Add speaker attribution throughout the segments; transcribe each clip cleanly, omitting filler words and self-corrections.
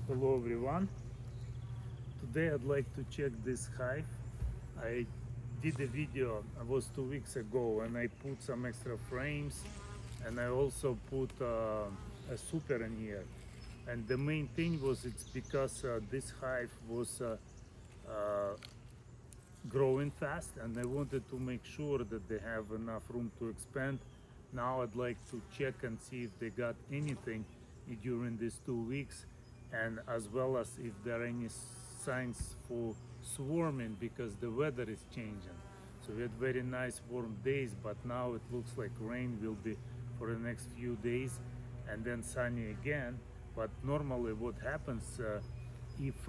Speaker 1: Hello everyone. Today I'd like to check this hive. I did a video, it was 2 weeks ago, and I put some extra frames, and I also put a super in here. And the main thing was it's because this hive was uh, growing fast, and I wanted to make sure that they have enough room to expand. Now I'd like to check and see if they got anything during these 2 weeks, and as well as if there are any signs for swarming, because the weather is changing. So we had very nice warm days, but now it looks like rain will be for the next few days, and then sunny again. But normally what happens, if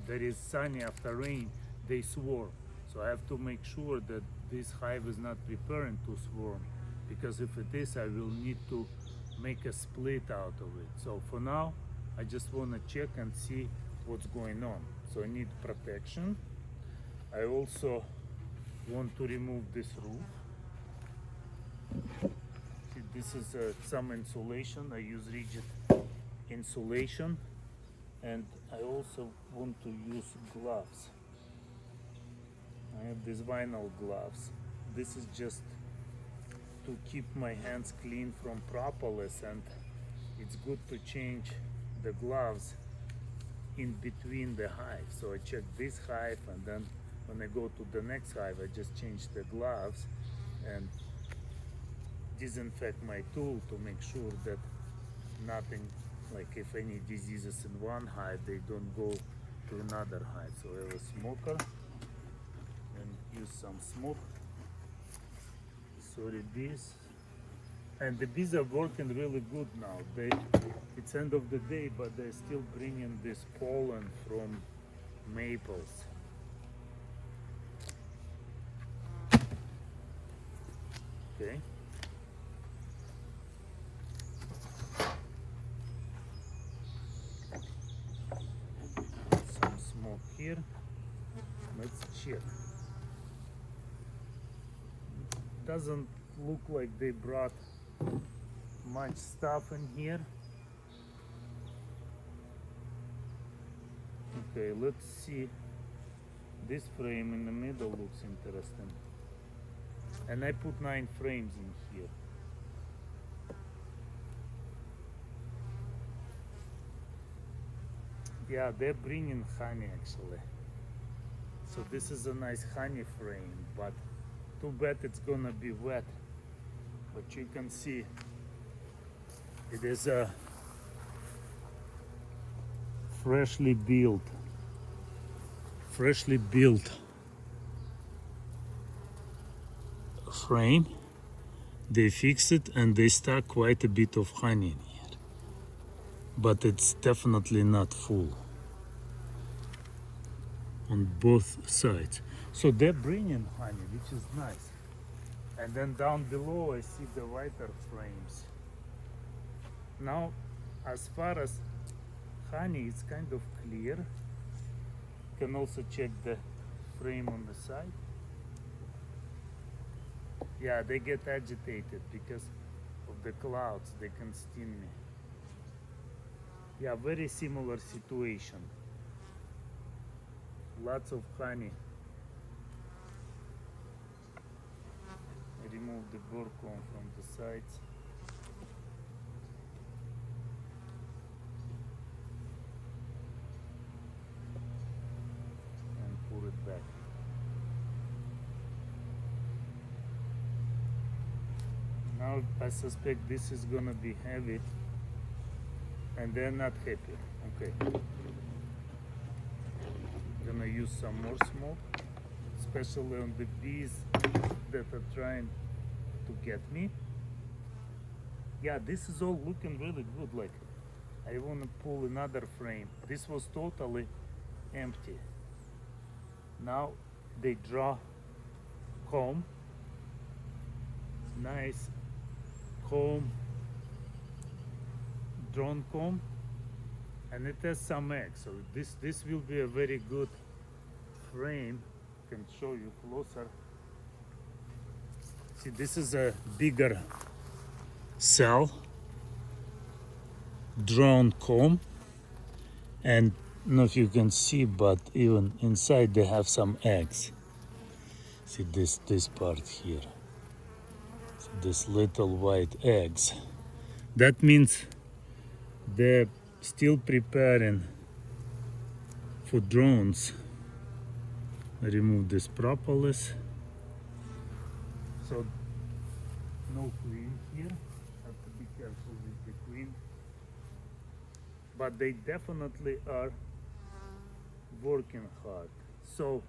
Speaker 1: there is sunny after rain, they swarm. So I have to make sure that this hive is not preparing to swarm, because if it is, I will need to make a split out of it. So for now, I just want to check and see what's going on. So I need protection. I also want to remove this roof. See, this is some insulation. I use rigid insulation, and I also want to use gloves. I have these vinyl gloves. This is just to keep my hands clean from propolis, and it's good to change the gloves in between the hive. So I check this hive, and then when I go to the next hive, I just change the gloves and disinfect my tool to make sure that nothing, like if any diseases in one hive, they don't go to another hive. So I have a smoker and use some smoke. Sorry, bees. And the bees are working really good now. It's end of the day, but they're still bringing this pollen from maples. Okay. Some smoke here. Let's check. Doesn't look like they brought much stuff in here. Okay, let's see. This frame in the middle looks interesting. And I put 9 frames in here. Yeah, they're bringing honey actually. So this is a nice honey frame, but too bad it's gonna be wet. But you can see it is a freshly built frame. They fixed it and they stuck quite a bit of honey in here, but it's definitely not full on both sides. So they're bringing honey, which is nice. And then down below I see the whiter frames. Now, as far as honey, it's kind of clear. You can also check the frame on the side. Yeah, they get agitated because of the clouds. They can sting me. Yeah, very similar situation. Lots of honey. I remove the burr comb from the sides. And pour it back. Now I suspect this is gonna be heavy, and they're not happy. Okay. Gonna use some more smoke, especially on the bees that are trying to get me. Yeah, this is all looking really good. Like, I wanna pull another frame. This was totally empty. Now they draw comb, nice comb, drawn comb, and it has some eggs. So this will be a very good frame. I can show you closer. See, this is a bigger cell, drawn comb, And I don't know if you can see, but even inside they have some eggs. See this part here. See this little white eggs. That means they're still preparing for drones. I remove this propolis. So no queen here. Have to be careful with the queen. But they definitely are working hard. So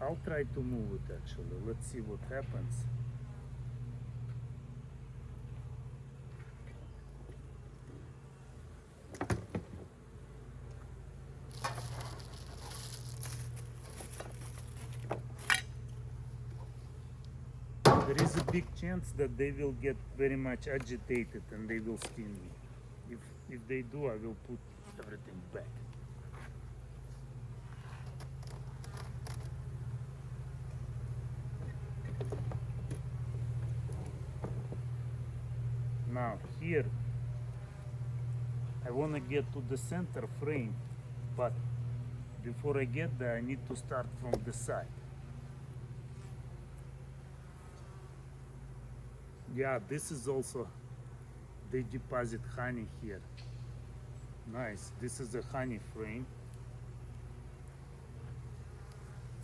Speaker 1: I'll try to move it actually. Let's see what happens. There is a big chance that they will get very much agitated and they will sting me. If they do, I will put everything back. Now here, I want to get to the center frame, but before I get there, I need to start from the side. Yeah, this is also, they deposit honey here. Nice, this is a honey frame.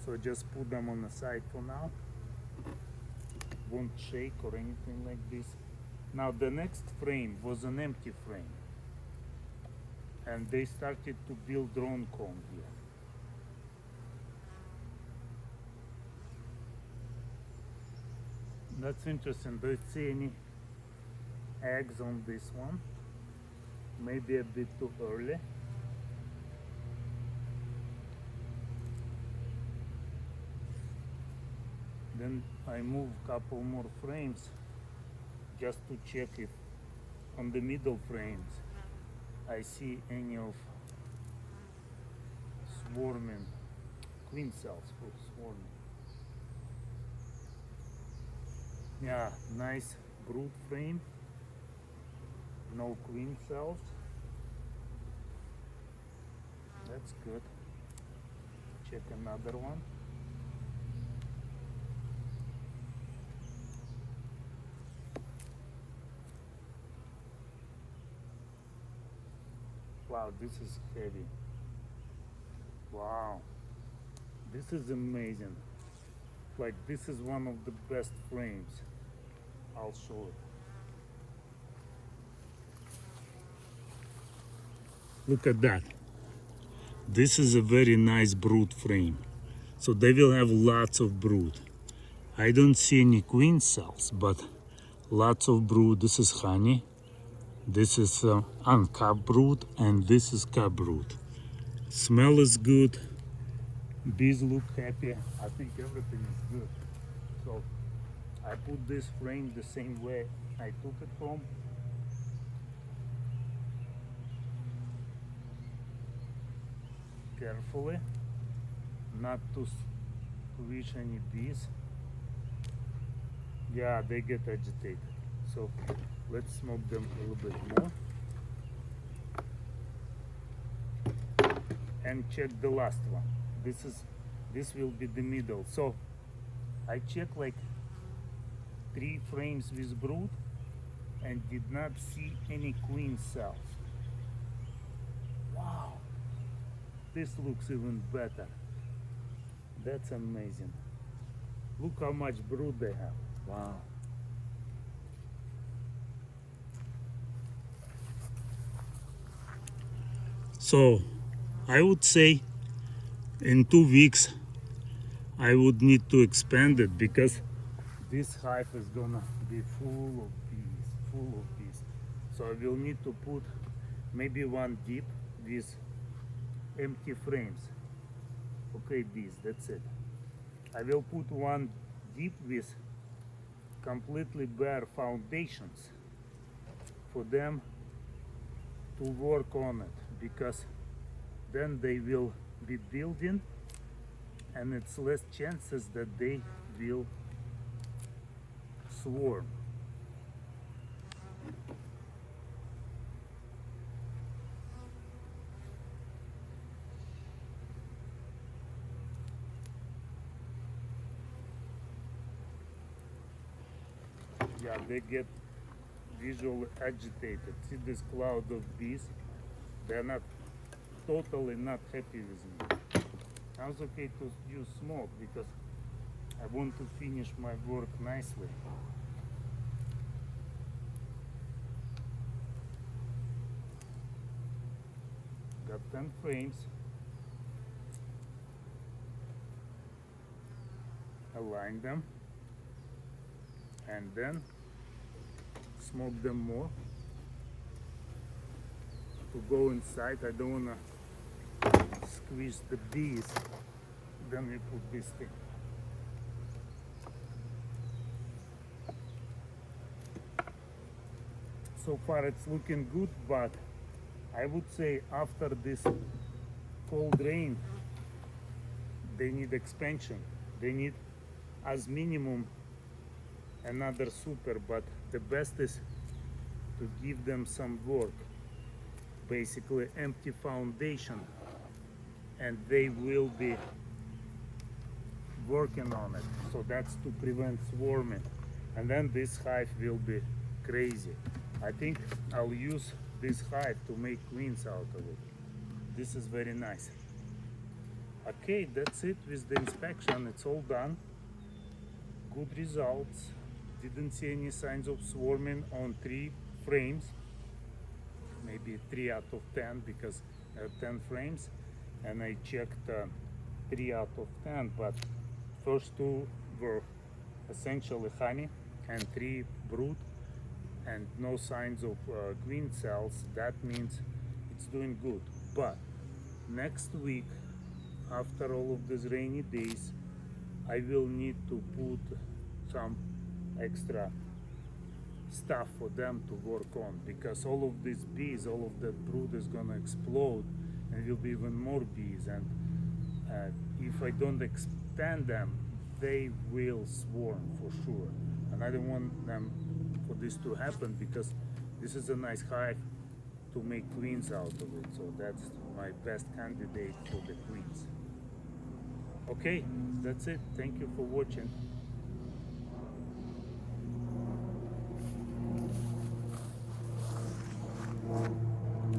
Speaker 1: So just put them on the side for now. Won't shake or anything like this. Now the next frame was an empty frame. And they started to build drone comb here. That's interesting. Don't see any eggs on this one. Maybe a bit too early. Then I move a couple more frames just to check if on the middle frames I see any of swarming queen cells for swarming. Yeah, nice brood frame, no queen cells. That's good. Check another one. Wow, this is heavy. Wow, this is amazing. Like, this is one of the best frames. I'll show it. Look at that. This is a very nice brood frame. So they will have lots of brood. I don't see any queen cells, but lots of brood. This is honey. This is uncapped brood, and this is capped brood. Smell is good. Bees look happy. I think everything is good. So I put this frame the same way I took it home. Carefully, not to squish any bees. Yeah, they get agitated. So let's smoke them a little bit more. And check the last one. This will be the middle. So I checked like 3 frames with brood and did not see any queen cells. Wow, this looks even better. That's amazing. Look how much brood they have. Wow. So I would say in 2 weeks I would need to expand it because this hive is gonna be full of bees. So I will need to put maybe one deep with empty frames. Okay, bees, that's it. I will put one deep with completely bare foundations for them to work on it, because then they will be building and it's less chances that they will swarm. yeah, they get visually agitated. See this cloud of bees? They're not totally not happy with me. Now it's okay to use smoke because I want to finish my work nicely. Got 10 frames. Align them and then smoke them more to go inside. I don't want to squeeze the bees. Then we put this thing. So far it's looking good, but I would say after this cold rain they need expansion. They need as minimum another super, but the best is to give them some work, basically empty foundation, and they will be working on it. So that's to prevent swarming, and then this hive will be crazy. I think I'll use this hive to make queens out of it. This is very nice. Okay, that's it with the inspection. It's all done. Good results. Didn't see any signs of swarming on 3 frames. Maybe 3 out of 10 because I have 10 frames, and I checked 3 out of 10, but first 2 were essentially honey and 3 brood and no signs of queen cells. That means it's doing good. But next week, after all of these rainy days, I will need to put some extra stuff for them to work on, because all of these bees, all of that brood is gonna explode and will be even more bees, and if I don't expand them, they will swarm for sure, and I don't want them for this to happen, because this is a nice hive to make queens out of it. So that's my best candidate for the queens. Okay, that's it. Thank you for watching.